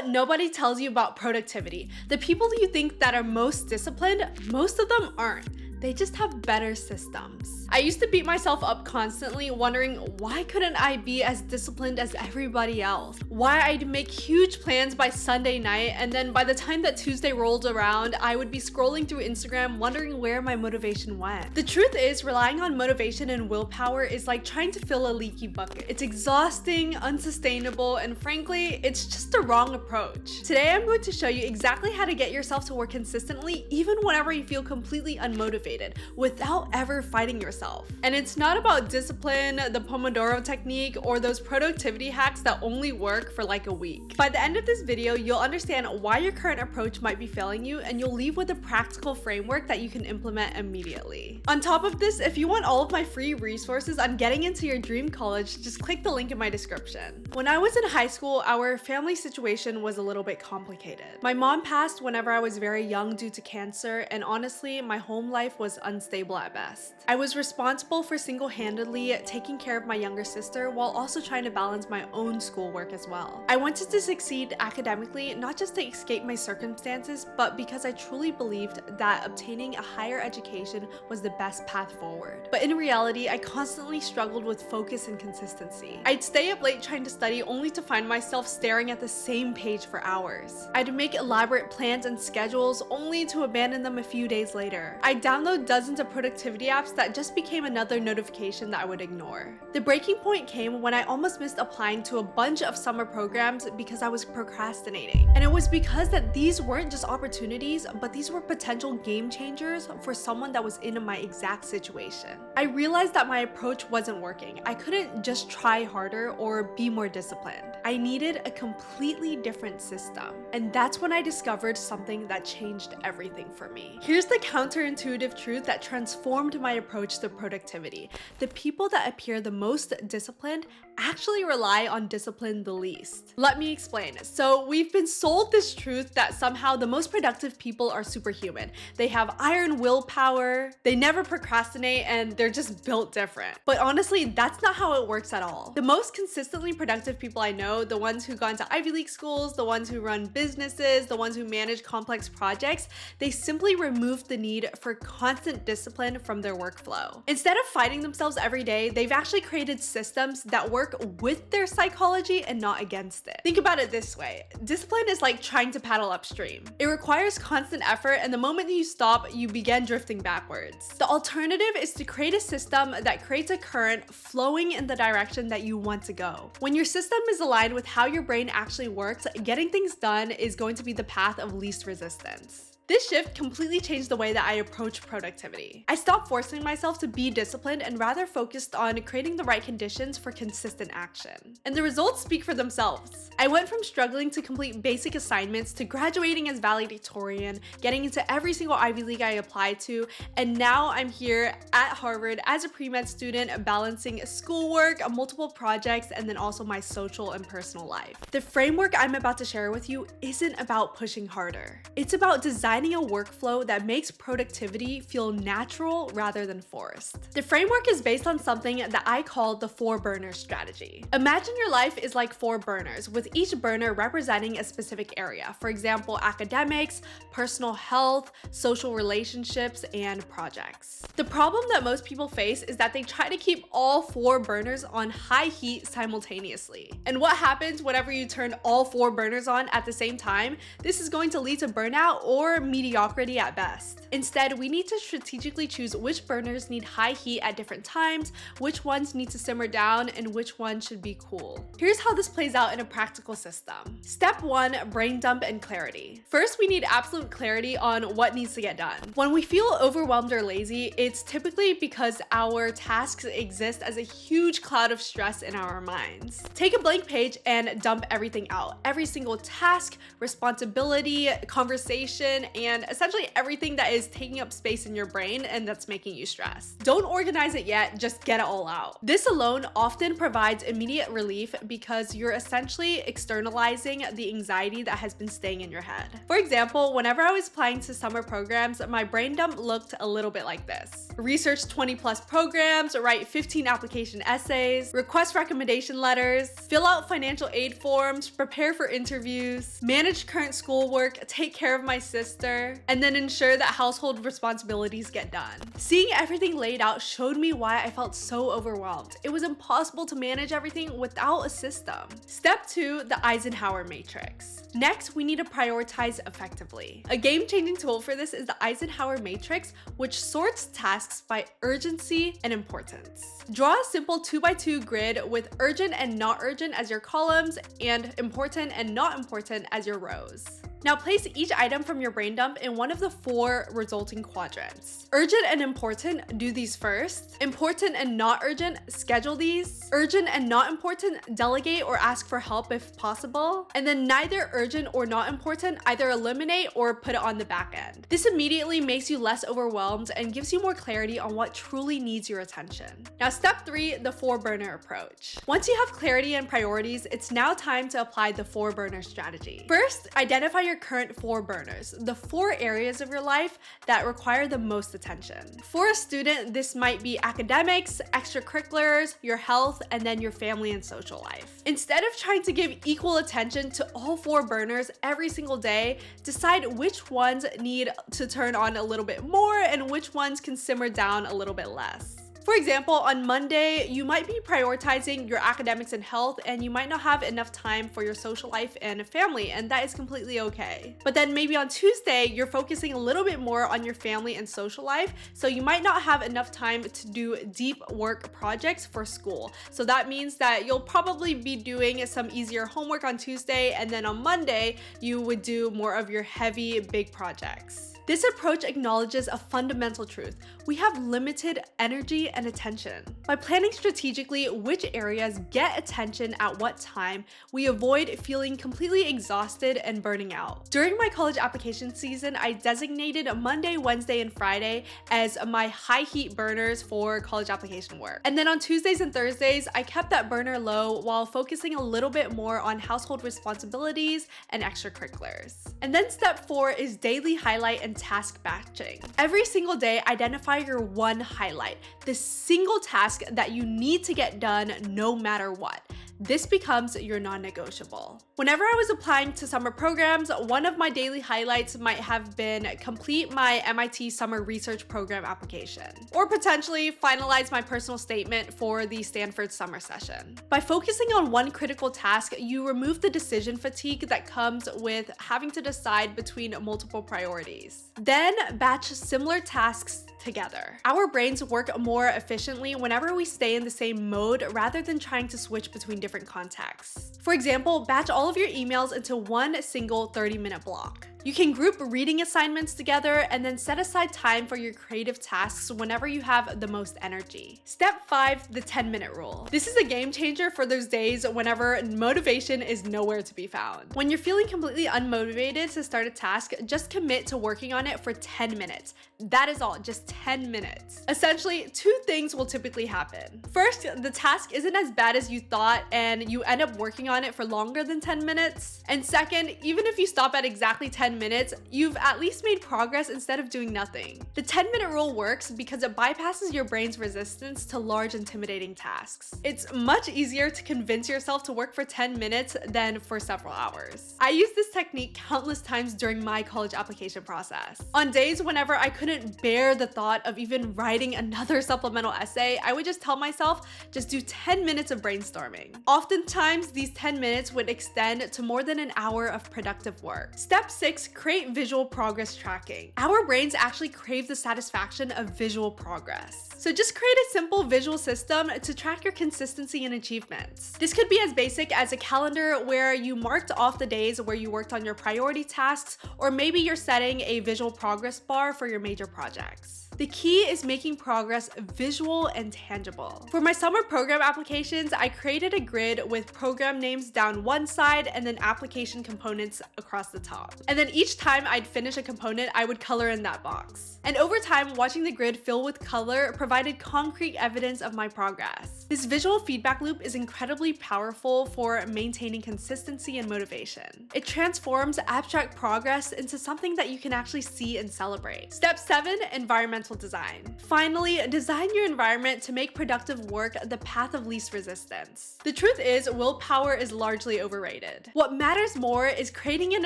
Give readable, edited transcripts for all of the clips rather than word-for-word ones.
what nobody tells you about productivity. The people you think that are most disciplined, most of them aren't. They just have better systems. I used to beat myself up constantly wondering why couldn't I be as disciplined as everybody else? Why I'd make huge plans by Sunday night and then by the time that Tuesday rolled around, I would be scrolling through Instagram wondering where my motivation went. The truth is, relying on motivation and willpower is like trying to fill a leaky bucket. It's exhausting, unsustainable, and frankly, it's just the wrong approach. Today, I'm going to show you exactly how to get yourself to work consistently even whenever you feel completely unmotivated, without ever fighting yourself. And it's not about discipline, the Pomodoro technique, or those productivity hacks that only work for like a week. By the end of this video, you'll understand why your current approach might be failing you, and you'll leave with a practical framework that you can implement immediately. On top of this, if you want all of my free resources on getting into your dream college, just click the link in my description. When I was in high school, our family situation was a little bit complicated. My mom passed whenever I was very young due to cancer, and honestly, my home life was unstable at best. I was responsible for single-handedly taking care of my younger sister while also trying to balance my own schoolwork as well. I wanted to succeed academically, not just to escape my circumstances, but because I truly believed that obtaining a higher education was the best path forward. But in reality, I constantly struggled with focus and consistency. I'd stay up late trying to study only to find myself staring at the same page for hours. I'd make elaborate plans and schedules only to abandon them a few days later. I'd download dozens of productivity apps that just became another notification that I would ignore. The breaking point came when I almost missed applying to a bunch of summer programs because I was procrastinating. And it was because that these weren't just opportunities, but these were potential game changers for someone that was in my exact situation. I realized that my approach wasn't working. I couldn't just try harder or be more disciplined. I needed a completely different system. And that's when I discovered something that changed everything for me. Here's the counterintuitive truth that transformed my approach to productivity. The people that appear the most disciplined actually rely on discipline the least. Let me explain. So we've been sold this truth that somehow the most productive people are superhuman. They have iron willpower, they never procrastinate, and they're just built different. But honestly, that's not how it works at all. The most consistently productive people I know, the ones who gone to Ivy League schools, the ones who run businesses, the ones who manage complex projects, they simply removed the need for constant discipline from their workflow. Instead of fighting themselves every day, they've actually created systems that work with their psychology and not against it. Think about it this way. Discipline is like trying to paddle upstream. It requires constant effort, and the moment you stop, you begin drifting backwards. The alternative is to create a system that creates a current flowing in the direction that you want to go. When your system is aligned with how your brain actually works, getting things done is going to be the path of least resistance. This shift completely changed the way that I approach productivity. I stopped forcing myself to be disciplined and rather focused on creating the right conditions for consistent action. And the results speak for themselves. I went from struggling to complete basic assignments to graduating as valedictorian, getting into every single Ivy League I applied to, and now I'm here at Harvard as a pre-med student balancing schoolwork, multiple projects, and then also my social and personal life. The framework I'm about to share with you isn't about pushing harder. It's about designing a workflow that makes productivity feel natural rather than forced. The framework is based on something that I call the fourburner strategy. Imagine your life is like 4 burners, with each burner representing a specific area. For example, academics, personal health, social relationships, and projects. The problem that most people face is that they try to keep all 4 burners on high heat simultaneously. And what happens whenever you turn all 4 burners on at the same time? This is going to lead to burnout or mediocrity at best. Instead, we need to strategically choose which burners need high heat at different times, which ones need to simmer down, and which ones should be cool. Here's how this plays out in a practical system. Step 1, brain dump and clarity. First, we need absolute clarity on what needs to get done. When we feel overwhelmed or lazy, it's typically because our tasks exist as a huge cloud of stress in our minds. Take a blank page and dump everything out. Every single task, responsibility, conversation, and essentially everything that is taking up space in your brain and that's making you stressed. Don't organize it yet, just get it all out. This alone often provides immediate relief because you're essentially externalizing the anxiety that has been staying in your head. For example, whenever I was applying to summer programs, my brain dump looked a little bit like this. Research 20 plus programs, write 15 application essays, request recommendation letters, fill out financial aid forms, prepare for interviews, manage current schoolwork, take care of my sister, and then ensure that household responsibilities get done. Seeing everything laid out showed me why I felt so overwhelmed. It was impossible to manage everything without a system. Step 2, the Eisenhower matrix. Next, we need to prioritize effectively. A game-changing tool for this is the Eisenhower matrix, which sorts tasks by urgency and importance. Draw a simple 2x2 grid with urgent and not urgent as your columns and important and not important as your rows. Now place each item from your brain dump in one of the 4 resulting quadrants. Urgent and important, do these first. Important and not urgent, schedule these. Urgent and not important, delegate or ask for help if possible. And then neither urgent or not important, either eliminate or put it on the back end. This immediately makes you less overwhelmed and gives you more clarity on what truly needs your attention. Now step 3, the fourburner approach. Once you have clarity and priorities, it's now time to apply the fourburner strategy. First, identify your current forburners, the 4 areas of your life that require the most attention. For a student, this might be academics, extracurriculars, your health, and then your family and social life. Instead of trying to give equal attention to all 4 burners every single day, decide which ones need to turn on a little bit more and which ones can simmer down a little bit less. For example, on Monday, you might be prioritizing your academics and health, and you might not have enough time for your social life and family, and that is completely okay. But then maybe on Tuesday, you're focusing a little bit more on your family and social life, so you might not have enough time to do deep work projects for school. So that means that you'll probably be doing some easier homework on Tuesday, and then on Monday, you would do more of your heavy, big projects. This approach acknowledges a fundamental truth. We have limited energy and attention. By planning strategically which areas get attention at what time, we avoid feeling completely exhausted and burning out. During my college application season, I designated Monday, Wednesday, and Friday as my high heat burners for college application work. And then on Tuesdays and Thursdays, I kept that burner low while focusing a little bit more on household responsibilities and extracurriculars. And then step 4 is daily highlight and task batching. Every single day, identify your one highlight, the single task that you need to get done no matter what. This becomes your non-negotiable. Whenever I was applying to summer programs, one of my daily highlights might have been complete my MIT summer research program application, or potentially finalize my personal statement for the Stanford summer session. By focusing on one critical task, you remove the decision fatigue that comes with having to decide between multiple priorities. Then batch similar tasks together. Our brains work more efficiently whenever we stay in the same mode rather than trying to switch between different contexts. For example, batch all of your emails into one single 30-minute block. You can group reading assignments together and then set aside time for your creative tasks whenever you have the most energy. Step 5, the 10-minute rule. This is a game changer for those days whenever motivation is nowhere to be found. When you're feeling completely unmotivated to start a task, just commit to working on it for 10 minutes. That is all, just 10 minutes. Essentially, 2 things will typically happen. First, the task isn't as bad as you thought and you end up working on it for longer than 10 minutes. And second, even if you stop at exactly 10 minutes, you've at least made progress instead of doing nothing. The 10-minute rule works because it bypasses your brain's resistance to large, intimidating tasks. It's much easier to convince yourself to work for 10 minutes than for several hours. I used this technique countless times during my college application process. On days whenever I couldn't bear the thought of even writing another supplemental essay, I would just tell myself, just do 10 minutes of brainstorming. Oftentimes, these 10 minutes would extend to more than an hour of productive work. Step 6, create visual progress tracking. Our brains actually crave the satisfaction of visual progress. So just create a simple visual system to track your consistency and achievements. This could be as basic as a calendar where you marked off the days where you worked on your priority tasks, or maybe you're setting a visual progress bar for your major projects. The key is making progress visual and tangible. For my summer program applications, I created a grid with program names down one side and then application components across the top. And then each time I'd finish a component, I would color in that box. And over time, watching the grid fill with color provided concrete evidence of my progress. This visual feedback loop is incredibly powerful for maintaining consistency and motivation. It transforms abstract progress into something that you can actually see and celebrate. Step 7, environmental design. Finally, design your environment to make productive work the path of least resistance. The truth is, willpower is largely overrated. What matters more is creating an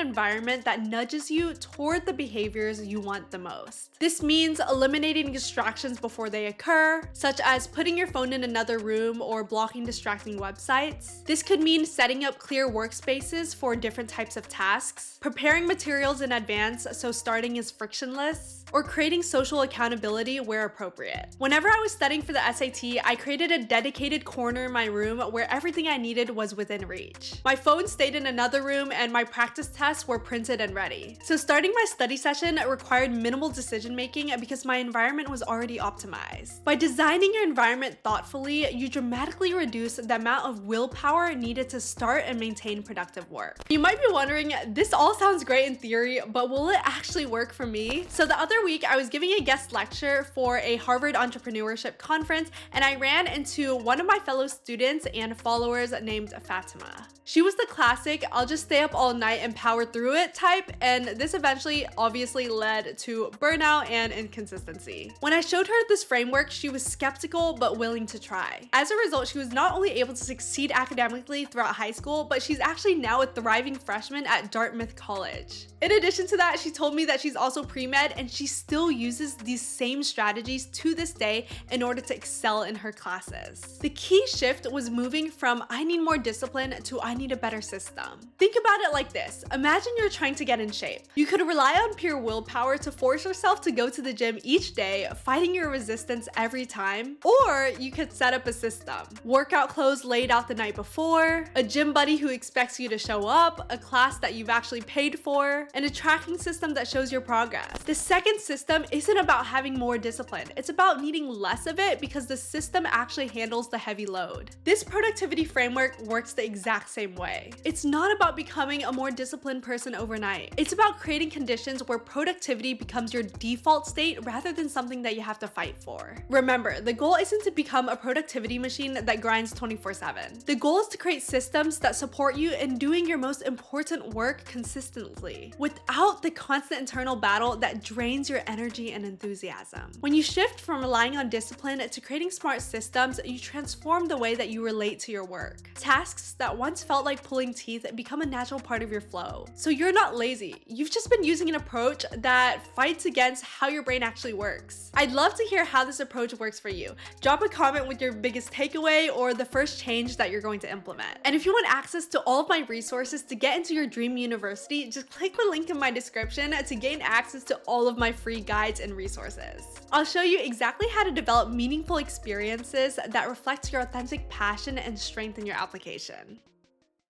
environment that nudges you toward the behaviors you want the most. This means eliminating distractions before they occur, such as putting your phone in another room or blocking distracting websites. This could mean setting up clear workspaces for different types of tasks, preparing materials in advance so starting is frictionless, or creating social accountability where appropriate. Whenever I was studying for the SAT, I created a dedicated corner in my room where everything I needed was within reach. My phone stayed in another room and my practice tests were printed and ready. So starting my study session required minimal decision making because my environment was already optimized. By designing your environment thoughtfully, you dramatically reduce the amount of willpower needed to start and maintain productive work. You might be wondering, this all sounds great in theory, but will it actually work for me? So the other week, I was giving a guest lecture for a Harvard entrepreneurship conference, and I ran into one of my fellow students and followers named Fatima. She was the classic, I'll just stay up all night and power through it type, and this eventually obviously led to burnout and inconsistency. When I showed her this framework, she was skeptical but willing to try. As a result, she was not only able to succeed academically throughout high school, but she's actually now a thriving freshman at Dartmouth College. In addition to that, she told me that she's also pre-med and she still uses these same strategies to this day in order to excel in her classes. The key shift was moving from I need more discipline to I need a better system. Think about it like this. Imagine you're trying to get in shape. You could rely on pure willpower to force yourself to go to the gym each day, fighting your resistance every time, or you could set up a system. Workout clothes laid out the night before, a gym buddy who expects you to show up, a class that you've actually paid for, and a tracking system that shows your progress. The second system isn't about having more discipline. It's about needing less of it because the system actually handles the heavy load. This productivity framework works the exact same way. It's not about becoming a more disciplined person overnight. It's about creating conditions where productivity becomes your default state rather than something that you have to fight for. Remember, the goal isn't to become a productivity machine that grinds 24/7. The goal is to create systems that support you in doing your most important work consistently, without the constant internal battle that drains your energy and enthusiasm. When you shift from relying on discipline to creating smart systems, you transform the way that you relate to your work. Tasks that once felt like pulling teeth become a natural part of your flow. So you're not lazy. You've just been using an approach that fights against how your brain actually works. I'd love to hear how this approach works for you. Drop a comment with your biggest takeaway or the first change that you're going to implement. And if you want access to all of my resources to get into your dream university, just click the link in my description to gain access to all of my free guides and resources. I'll show you exactly how to develop meaningful experiences that reflect your authentic passion and strengthen your application.